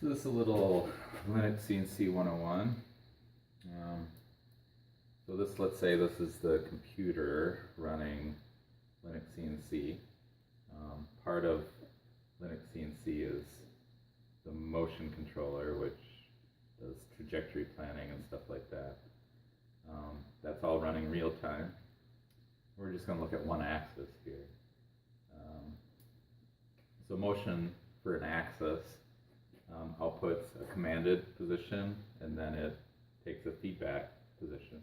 So this is a little linuxcnc 101. So this, let's say this is the computer running linuxcnc. Part of linuxcnc is the motion controller, which does trajectory planning and stuff like that. That's all running real time. We're just going to look at one axis here. So motion for an axis outputs a commanded position, and then it takes a feedback position.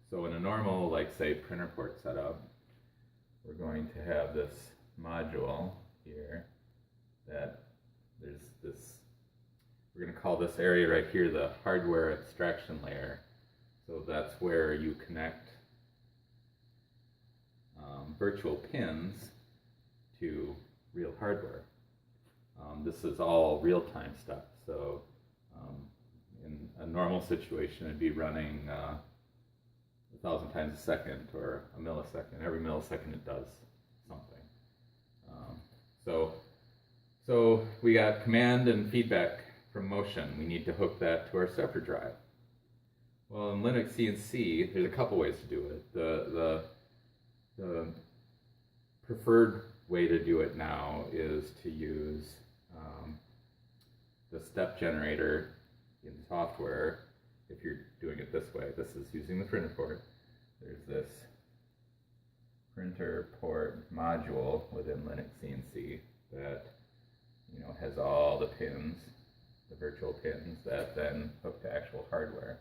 So in a normal, like say, printer port setup, we're going to have this module here that there's this, we're going to call this area right here the hardware abstraction layer. So that's where you connect virtual pins to real hardware. This is all real-time stuff. So in a normal situation, it'd be running 1,000 times a second or a millisecond. Every millisecond it does something. So we got command and feedback from motion. We need to hook that to our stepper drive. Well, in linuxcnc, there's a couple ways to do it. The preferred way to do it now is to use the step generator in software. If you're doing it this way, this is using the printer port. There's this printer port module within linuxcnc that has all the pins, the virtual pins that then hook to actual hardware.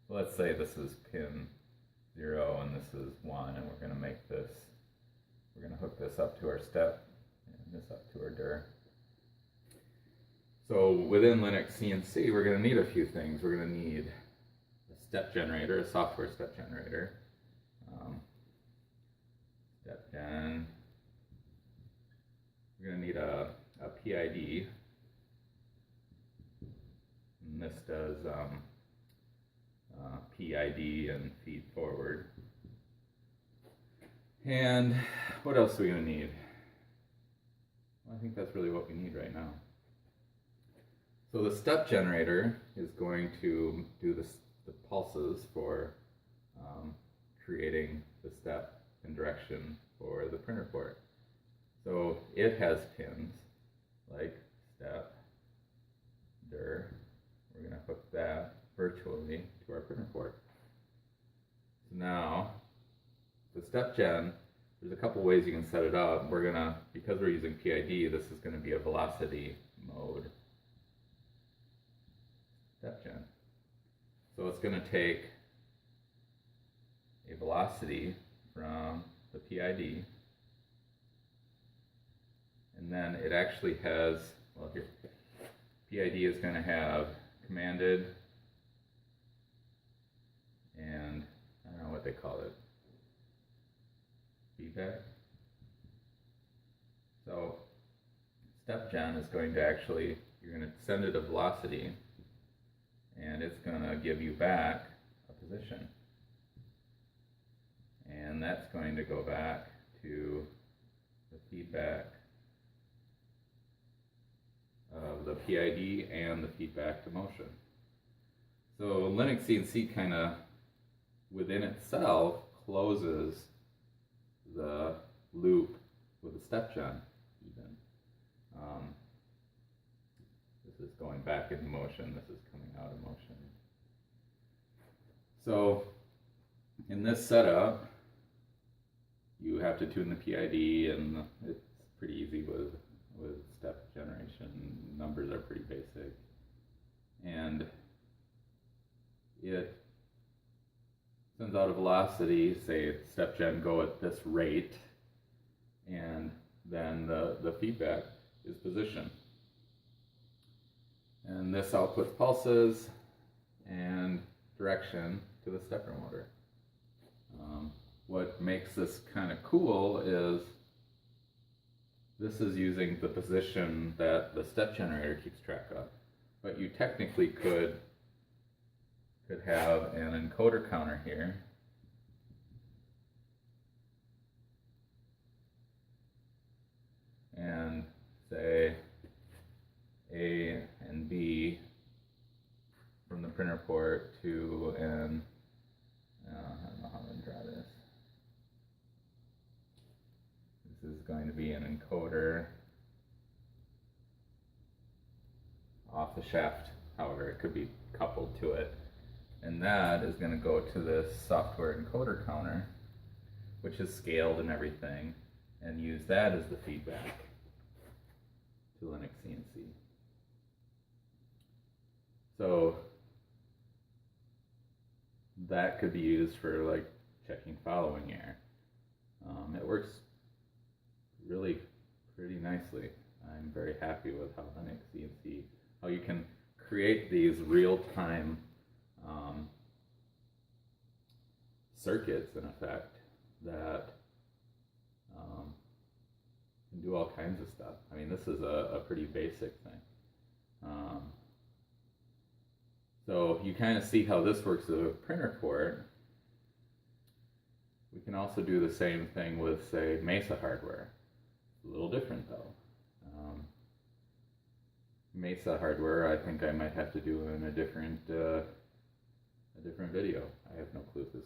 So let's say this is pin 0 and this is 1, and we're going to make this, we're going to hook this up to our step and this up to our dir. So within linuxcnc, we're going to need a few things. We're going to need a step generator, a software step generator. Step gen. We're going to need a PID. And this does PID and feed forward. And what else are we going to need? Well, I think that's really what we need right now. So the step generator is going to do the pulses for creating the step and direction for the printer port. So it has pins like step, dir. We're going to hook that virtually to our printer port. So now, the step gen, there's a couple ways you can set it up. We're going to, because we're using PID, this is going to be a velocity mode step gen. So it's going to take a velocity from the PID, and then it actually has, well here, PID is going to have commanded and I don't know what they call it, feedback. So step gen is going to actually, you're going to send it a velocity and it's going to give you back a position. And that's going to go back to the feedback of the PID and the feedback to motion. So linuxcnc kind of within itself closes the loop with a step gen even. This is going back into motion, this is coming out of motion. So in this setup, you have to tune the PID, and it's pretty easy with step generation. Numbers are pretty basic. And it sends out a velocity, say step gen go at this rate, and then the feedback is position. And this outputs pulses and direction to the stepper motor. What makes this kind of cool is this is using the position that the step generator keeps track of. But you technically could have an encoder counter here. And say off the shaft. However, it could be coupled to it. And that is going to go to this software encoder counter, which is scaled and everything, and use that as the feedback to linuxcnc. So that could be used for like checking following error. It works really pretty nicely. I'm very happy with how linuxcnc, how you can create these real-time circuits, in effect, that can do all kinds of stuff. I mean, this is a pretty basic thing. So you kind of see how this works with a printer port. We can also do the same thing with, say, Mesa hardware. It's a little different though. Mesa hardware, I think I might have to do in a different video. I have no clue if this